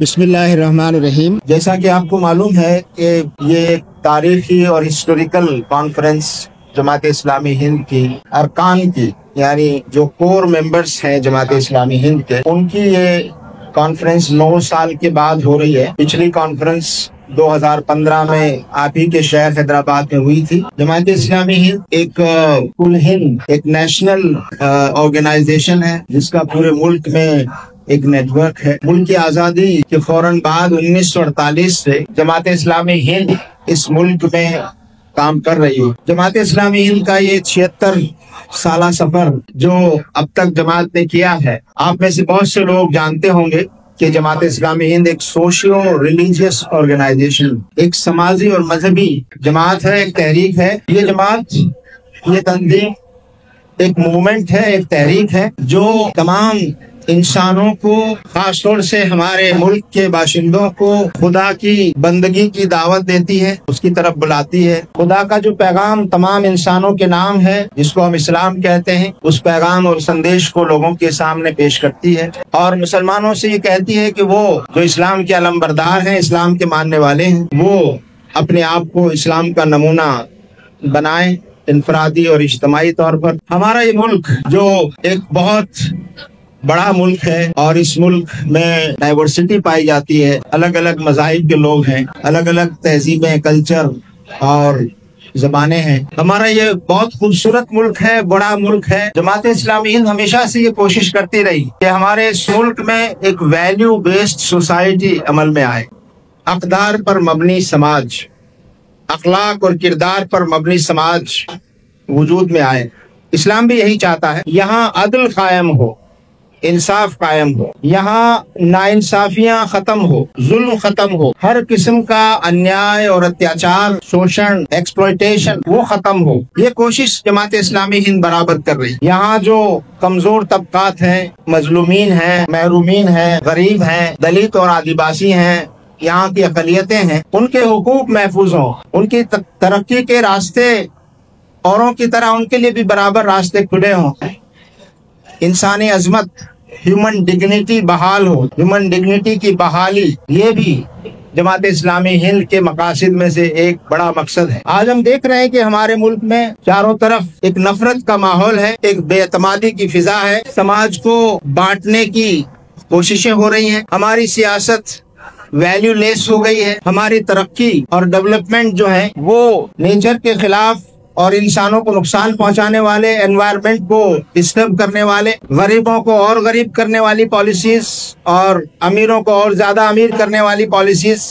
बिस्मिल्लाहिर्रहमानिर्रहीम। जैसा कि आपको मालूम है कि ये एक तारीखी और हिस्टोरिकल कॉन्फ्रेंस जमात इस्लामी हिंद की अरकान की, यानी जो कोर मेंबर्स हैं जमात इस्लामी हिंद के, उनकी ये कॉन्फ्रेंस 9 साल के बाद हो रही है। पिछली कॉन्फ्रेंस 2015 में आप ही के शहर हैदराबाद में हुई थी। जमात इस्लामी हिंद एक कुल हिंद, एक नेशनल ऑर्गेनाइजेशन है जिसका पूरे मुल्क में एक नेटवर्क है। मुल्क की आजादी के फौरन बाद 1948 से जमात इस्लामी हिंद इस मुल्क में काम कर रही है। जमात इस्लामी हिंद का ये 76 साला सफर जो अब तक जमात ने किया है, आप में से बहुत से लोग जानते होंगे कि जमात इस्लामी हिंद एक सोशियो रिलीजियस ऑर्गेनाइजेशन, एक समाजी और मजहबी जमात है, एक तहरीक है। ये जमात, ये तंजीम एक मूवमेंट है, एक तहरीक है जो तमाम इंसानों को, खास तौर से हमारे मुल्क के बाशिंदों को खुदा की बंदगी की दावत देती है, उसकी तरफ बुलाती है। खुदा का जो पैगाम तमाम इंसानों के नाम है, जिसको हम इस्लाम कहते हैं, उस पैगाम और संदेश को लोगों के सामने पेश करती है और मुसलमानों से ये कहती है कि वो जो इस्लाम के अलमबरदार हैं, इस्लाम के मानने वाले हैं, वो अपने आप को इस्लाम का नमूना बनाएं, इनफरादी और इज्तिमाई तौर पर। हमारा ये मुल्क जो एक बहुत बड़ा मुल्क है और इस मुल्क में डाइवर्सिटी पाई जाती है, अलग अलग मज़ाहिब के लोग हैं, अलग अलग तहजीबें, कल्चर और ज़बानें हैं। हमारा ये बहुत खूबसूरत मुल्क है, बड़ा मुल्क है। जमात इस्लामी हिंद हमेशा से ये कोशिश करती रही कि हमारे इस मुल्क में एक वैल्यू बेस्ड सोसाइटी अमल में आए, अक़दार पर मबनी समाज, अखलाक और किरदार पर मबनी समाज वजूद में आए। इस्लाम भी यही चाहता है, यहाँ अदल कायम हो, इंसाफ कायम हो, यहाँ नाइंसाफियां खत्म हो, जुल्म खत्म हो, हर किस्म का अन्याय और अत्याचार, शोषण, एक्सप्लॉयटेशन वो खत्म हो। ये कोशिश जमात इस्लामी हिंद बराबर कर रही। यहाँ जो कमजोर तबकात हैं, मजलूमीन हैं, महरूमीन हैं, गरीब हैं, दलित और आदिवासी हैं, यहाँ की अक़लियतें हैं, उनके हुकूक महफूज हों, उनकी तरक्की के रास्ते औरों की तरह उनके लिए भी बराबर रास्ते खुले हों, इंसानी अजमत, ह्यूमन डिग्निटी बहाल हो, ह्यूमन डिग्निटी की बहाली, ये भी जमात इस्लामी हिंद के मकासद में से एक बड़ा मकसद है। आज हम देख रहे हैं कि हमारे मुल्क में चारों तरफ एक नफरत का माहौल है, एक बेएतमादी की फिजा है, समाज को बांटने की कोशिशें हो रही हैं, हमारी सियासत वैल्यू लेस हो गई है, हमारी तरक्की और डेवलपमेंट जो है वो नेचर के खिलाफ और इंसानों को नुकसान पहुंचाने वाले, एनवायरनमेंट को डिस्टर्ब करने वाले, गरीबों को और गरीब करने वाली पॉलिसीज और अमीरों को और ज्यादा अमीर करने वाली पॉलिसीज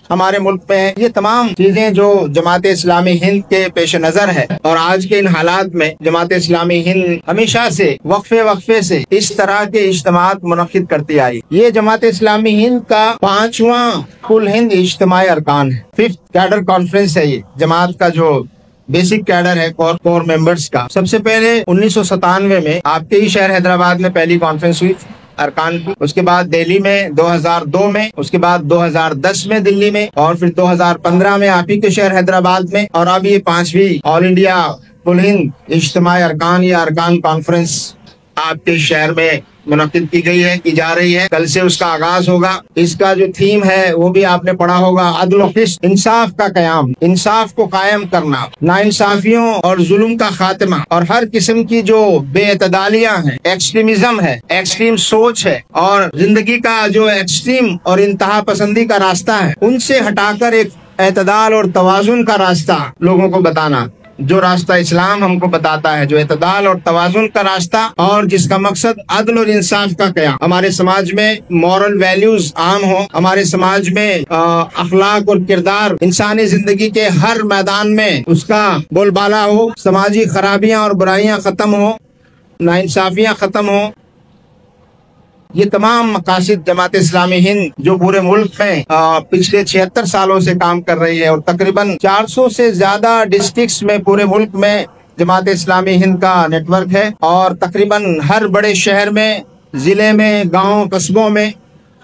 हमारे मुल्क में है। ये तमाम चीजें जो जमात इस्लामी हिंद के पेश नजर है और आज के इन हालात में जमात इस्लामी हिंद हमेशा से वक्फे से इस तरह के इज्तिमात मुनक्किद करती आई। ये जमात इस्लामी हिंद का 5वां कुल हिंद इज्तिमाई अरकान है, 5th कैडर कॉन्फ्रेंस है। ये जमात का जो बेसिक कैडर है कोर मेंबर्स का। सबसे पहले 1997 में आपके ही शहर हैदराबाद में पहली कॉन्फ्रेंस हुई अरकान की, उसके बाद दिल्ली में 2002 में, उसके बाद 2010 में दिल्ली में, और फिर 2015 में आप ही के शहर हैदराबाद में, और अब ये 5वीं ऑल इंडिया कुल हिंद इज्तिमाई अरकान या अरकान कॉन्फ्रेंस आपके शहर में मुनक्किद की गई है, की जा रही है। कल से उसका आगाज होगा। इसका जो थीम है वो भी आपने पढ़ा होगा, अदल व क़िस्त, इंसाफ का क़याम, इंसाफ को कायम करना, नाइंसाफियों और जुल्म का खात्मा, और हर किस्म की जो बेअतदालियां हैं, एक्सट्रीमिज्म है, एक्सट्रीम सोच है, और जिंदगी का जो एक्सट्रीम और इंतहा पसंदी का रास्ता है, उनसे हटाकर एक एतदाल और तवाजुन का रास्ता लोगों को बताना, जो रास्ता इस्लाम हमको बताता है, जो एतदाल और तवाजुन का रास्ता, और जिसका मकसद अदल और इंसाफ का क़याम। हमारे समाज में मॉरल वैल्यूज आम हो, हमारे समाज में अखलाक और किरदार इंसानी जिंदगी के हर मैदान में उसका बोलबाला हो, समाजी खराबियां और बुराइयां खत्म हो, नाइंसाफियां खत्म हो। ये तमाम मकासद जमात इस्लामी हिंद जो पूरे मुल्क में पिछले 76 सालों से काम कर रही है, और तकरीबन 400 से ज्यादा डिस्ट्रिक्ट्स में पूरे मुल्क में जमात इस्लामी हिंद का नेटवर्क है, और तकरीबन हर बड़े शहर में, जिले में, गाँव कस्बों में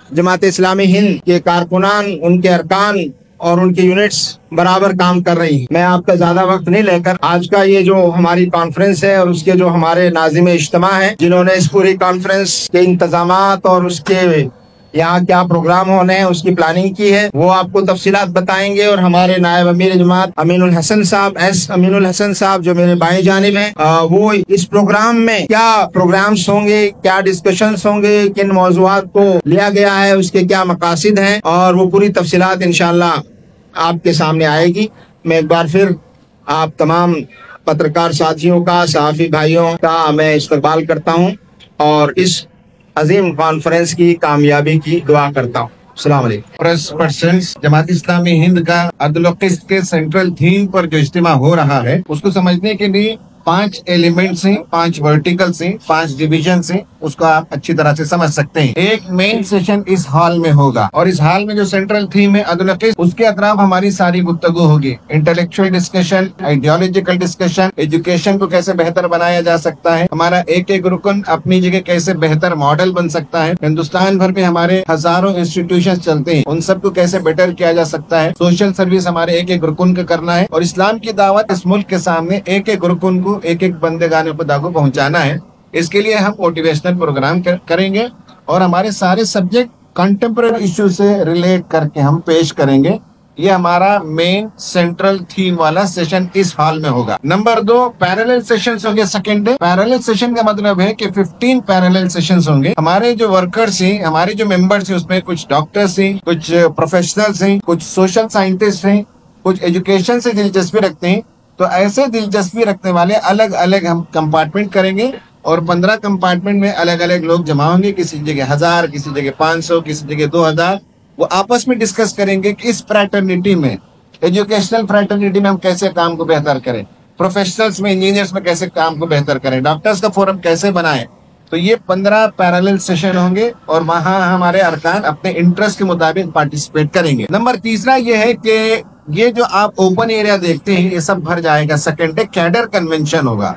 जमात इस्लामी हिंद के कारकुनान, उनके अरकान और उनकी यूनिट्स बराबर काम कर रही हैं। मैं आपका ज्यादा वक्त नहीं लेकर आज का ये जो हमारी कॉन्फ्रेंस है और उसके जो हमारे नाज़िम इज्तिमा हैं, जिन्होंने इस पूरी कॉन्फ्रेंस के इंतजामात और उसके यहाँ क्या प्रोग्राम होने हैं उसकी प्लानिंग की है, वो आपको तफसीलात बताएंगे। और हमारे नायब अमीर जमात अमीनुल हसन साहब, एस अमीनुल हसन साहब, जो मेरे बाएं जानिब हैं, वो इस प्रोग्राम में क्या प्रोग्राम्स होंगे, क्या डिस्कशंस होंगे, किन मौज़ूआत को लिया गया है, उसके क्या मकासिद हैं, और वो पूरी तफसीलात इंशाअल्लाह आपके सामने आएगी। मैं एक बार फिर आप तमाम पत्रकार साथियों का, सहाफ़ी भाइयों का मैं इस्तकबाल करता हूँ और इस अजीम कॉन्फ्रेंस की कामयाबी की दुआ करता हूँ। अस्सलाम वालेकुम। प्रेस पर्सन जमात इस्लामी हिंद का अदल व क़िस्त के सेंट्रल थीम पर जो इज्तिमा हो रहा है, उसको समझने के लिए 5 एलिमेंट्स हैं, 5 वर्टिकल्स हैं, 5 डिविजन हैं, उसको आप अच्छी तरह से समझ सकते हैं। एक मेन सेशन इस हॉल में होगा और इस हॉल में जो सेंट्रल थीम है अदल व क़िस्त, उसके अतराफ हमारी सारी गुफ्तगू होगी। Intellectual discussion, ideological discussion, education को कैसे बेहतर बनाया जा सकता है, हमारा एक एक रुकन अपनी जगह कैसे बेहतर मॉडल बन सकता है, हिंदुस्तान भर में हमारे हजारों इंस्टीट्यूशन चलते हैं, उन सबको कैसे बेटर किया जा सकता है, सोशल सर्विस हमारे एक एक रुकन को करना है, और इस्लाम की दावत इस मुल्क के सामने एक एक रुकन को, एक एक बंदेगाने खुदा को पहुंचाना है। इसके लिए हम मोटिवेशनल प्रोग्राम करेंगे और हमारे सारे सब्जेक्ट कंटेम्पररी इश्यू से रिलेट करके हम पेश करेंगे। ये हमारा मेन सेंट्रल थीम वाला सेशन इस हॉल में होगा। नंबर 2, पैरेलल सेशंस होंगे सेकंड डे। पैरेलल सेशन का मतलब है कि 15 पैरेलल सेशंस होंगे। हमारे जो वर्कर्स हैं, हमारे जो मेंबर्स हैं, उसमें कुछ डॉक्टर्स हैं, कुछ प्रोफेशनल्स हैं, कुछ सोशल साइंटिस्ट हैं, कुछ एजुकेशन से दिलचस्पी रखते हैं। तो ऐसे दिलचस्पी रखने वाले अलग अलग हम कंपार्टमेंट करेंगे और 15 कंपार्टमेंट में अलग अलग लोग जमा होंगे। किसी जगह 1000, किसी जगह 500, किसी जगह 2000। वो आपस में डिस्कस करेंगे कि इस फ्रैटर्निटी में, एजुकेशनल फ्रैटर्निटी में हम कैसे काम को बेहतर करें, प्रोफेशनल्स में, इंजीनियर्स में कैसे काम को बेहतर करें, डॉक्टर्स का फोरम कैसे बनाएं। तो ये 15 पैरेलल सेशन होंगे और वहां हमारे अरकान अपने इंटरेस्ट के मुताबिक पार्टिसिपेट करेंगे। नंबर 3 ये है कि ये जो आप ओपन एरिया देखते हैं, ये सब भर जाएगा। सेकेंड डे कैडर कन्वेंशन होगा,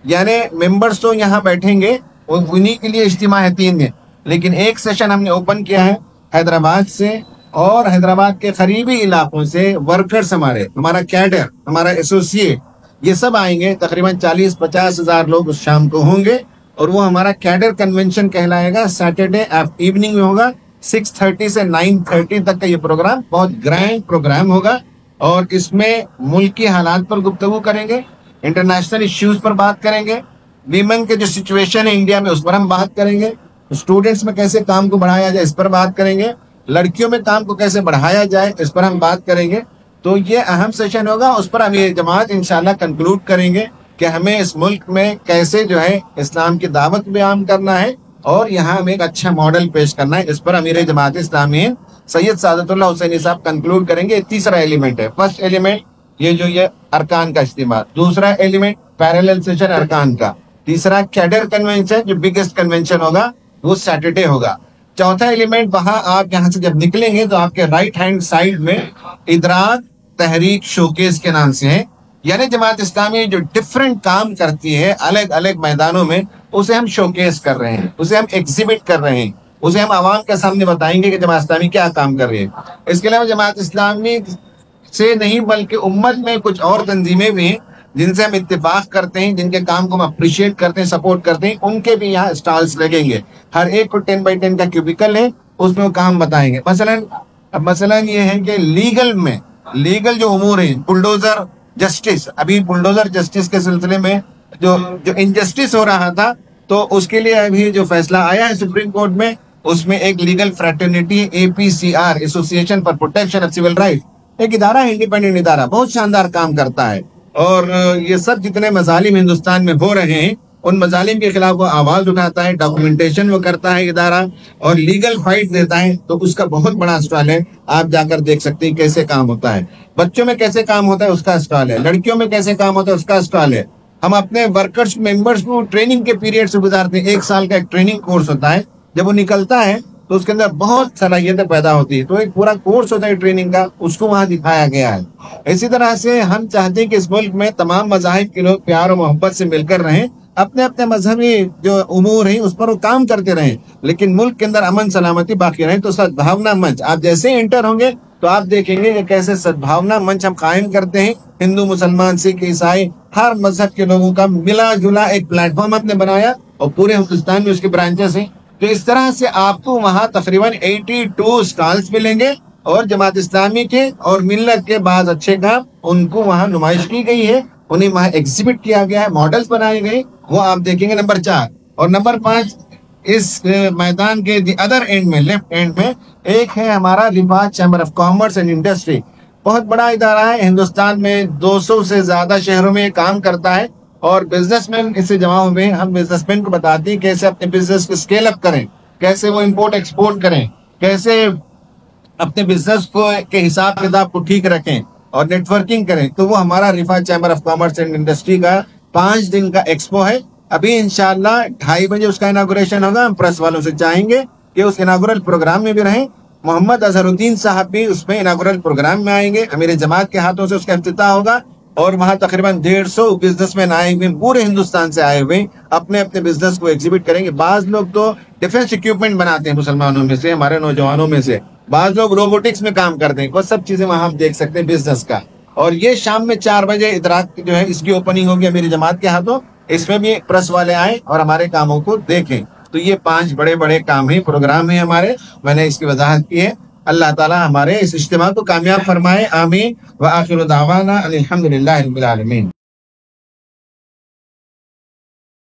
यानी मेंबर्स तो यहाँ बैठेंगे, उन्हीं के लिए इज्तिमा है 3 दिन। लेकिन एक सेशन हमने ओपन किया है हैदराबाद से और हैदराबाद के करीबी इलाकों से वर्कर्स, हमारा कैडर, हमारा एसोसिएट, ये सब आएंगे। तकरीबन 40-50 हजार लोग उस शाम को होंगे और वो हमारा कैडर कन्वेंशन कहलाएगा। सैटरडे इवनिंग में होगा, 6:30 से 9:30 तक का ये प्रोग्राम बहुत ग्रैंड प्रोग्राम होगा और इसमें मुल्क की हालात पर गुफ्तगू करेंगे, इंटरनेशनल इश्यूज पर बात करेंगे, वीमेन के जो सिचुएशन है इंडिया में उस पर हम बात करेंगे, स्टूडेंट्स में कैसे काम को बढ़ाया जाए इस पर बात करेंगे, लड़कियों में काम को कैसे बढ़ाया जाए इस पर हम बात करेंगे। तो ये अहम सेशन होगा, उस पर हम ये जमात इंशाल्लाह कंक्लूड करेंगे कि हमें इस मुल्क में कैसे जो है इस्लाम की दावत बयान करना है और यहाँ हमें एक अच्छा मॉडल पेश करना है। इस पर अमीर जमात इस्लामी सैयद सादतुल्लाह हुसैनी साहब कंक्लूड करेंगे। तीसरा एलिमेंट है, फर्स्ट एलिमेंट ये अरकान का इस्तेमाल, दूसरा एलिमेंट पैरेलल सेशन अरकान का, तीसरा कैडर कन्वेंशन जो बिगेस्ट कन्वेंशन होगा वो सैटरडे होगा, चौथा एलिमेंट वहां आप यहाँ से जब निकलेंगे तो आपके राइट हैंड साइड में इदराक तहरीक शोकेस के नाम से है, यानी जमात इस्लामी जो डिफरेंट काम करती है अलग अलग मैदानों में, उसे हम शोकेस कर रहे हैं, उसे हम एग्जिबिट कर रहे हैं, उसे हम आवाम के सामने बताएंगे कि जमात इस्लामी क्या काम कर रही है। इसके अलावा जमात इस्लामी से नहीं बल्कि उम्मत में कुछ और तंजीमें भी हैं जिनसे हम इत्तेफाक करते हैं, जिनके काम को हम अप्रिशिएट करते हैं, सपोर्ट करते हैं, उनके भी यहाँ स्टॉल्स लगेंगे। हर एक को 10x10 का क्यूबिकल है, उसमें वो काम बताएंगे। मसलन ये है कि लीगल जो उमूर है, बुलडोजर जस्टिस, अभी बुलडोजर जस्टिस के सिलसिले में जो इनजस्टिस हो रहा था, तो उसके लिए अभी जो फैसला आया है सुप्रीम कोर्ट में, उसमें एक legal fraternity APCR, association for protection of civil right, एक इदारा है, इंडिपेंडेंट इदारा, बहुत शानदार काम करता है। और ये सब जितने मजालिम हिंदुस्तान में हो रहे हैं, उन मजालिम के खिलाफ वो आवाज उठाता है, डॉक्यूमेंटेशन वो करता है इदारा, और लीगल फाइट देता है। तो उसका बहुत बड़ा स्टॉल है, आप जाकर देख सकते हैं कैसे काम होता है। बच्चों में कैसे काम होता है उसका स्टॉल है, लड़कियों में कैसे काम होता है उसका स्टॉल है। हम अपने वर्कर्स मेंबर्स को ट्रेनिंग के पीरियड से गुजारते हैं, 1 साल का एक ट्रेनिंग कोर्स होता है। जब वो निकलता है तो उसके अंदर बहुत सलाहियतें पैदा होती है, तो एक पूरा कोर्स होता है ट्रेनिंग का, उसको वहां दिखाया गया है। इसी तरह से हम चाहते हैं कि इस मुल्क में तमाम मज़ाहिब के लोग प्यार और मोहब्बत से मिलकर रहें, अपने अपने मजहबी जो उमूर हैं उस पर वो काम करते रहें, लेकिन मुल्क के अंदर अमन सलामती बाकी रहे। तो सद्भावना मंच, आप जैसे एंटर होंगे तो आप देखेंगे कि कैसे सद्भावना मंच हम कायम करते हैं। हिंदू, मुसलमान, सिख, ईसाई, हर मजहब के लोगों का मिला जुला एक प्लेटफॉर्म आपने बनाया और पूरे हिंदुस्तान में उसके ब्रांचेस हैं। تو اس طرح سے آپ کو وہاں تقریباً 82 سٹالز ملیں گے اور جماعت اسلامی کے اور ملت کے بعض اچھے کام ان کو وہاں نمائش کی گئی ہے، انہیں وہاں ایگزیبٹ کیا گیا ہے، ماڈلز بنائے گئے، وہ آپ دیکھیں گے نمبر 4 اور نمبر 5 اس میدان کے دی ادر اینڈ میں، لیفٹ اینڈ میں ایک ہے ہمارا رفات chamber of commerce and industry. بہت بڑا ادارہ ہے، ہندوستان میں 200 سے زیادہ شہروں میں کام کرتا ہے اور بزنس مین اس سے جمع ہوئے ہیں. ہم بزنس مین کو بتاتے ہیں کیسے اپنے بزنس کو اسکیل اپ کریں، کیسے وہ امپورٹ ایکسپورٹ کریں، کیسے اپنے بزنس کو کے حساب کتاب کو ٹھیک رکھیں اور نیٹ ورکنگ کریں. تو وہ ہمارا رفات chamber of commerce and industry کا 5 دن کا ایکسپو ہے. ابھی انشاءاللہ 2:30 بجے اس کا اناگوریشن ہوگا. ہم پریس والوں سے چاہیں گے کہ اس اناگورل پروگرام میں بھی رہیں. محمد اظہر الدین صاحب بھی اس میں اناگورل پروگرام میں آئیں گے، امیر جماعت کے ہاتھوں سے اس کا افتتاح ہوگا اور وہاں تقریباً 150 بزنس مین آئے ہوئے، پورے ہندوستان سے آئے ہوئے اپنے اپنے بزنس کو ایگزیبٹ کریں گے. بعض لوگ تو ڈیفنس اکوپمنٹ بناتے ہیں مسلمانوں میں سے، ہمارے نوجوانوں میں سے بعض لوگ روبوٹکس میں کام کرتے ہیں. وہ سب چیزیں وہاں ہم دیکھ سکتے ہیں بزنس کا. اور یہ شام میں 4 بجے ادراک جو ہے اس کی اوپننگ ہوگی امیر جماعت کے ہاتھوں. اس میں بھی پریس والے آئیں اور ہمارے کاموں کو دیکھیں. تو یہ 5 بڑے بڑے کام ہیں، پروگرام ہیں ہمارے. میں نے اس کی وضاحت کی ہے. اللہ تعالی ہمارے اس اجتماع کو کامیاب فرمائے، آمین. وآخر دعوانا الحمدللہ رب العالمین.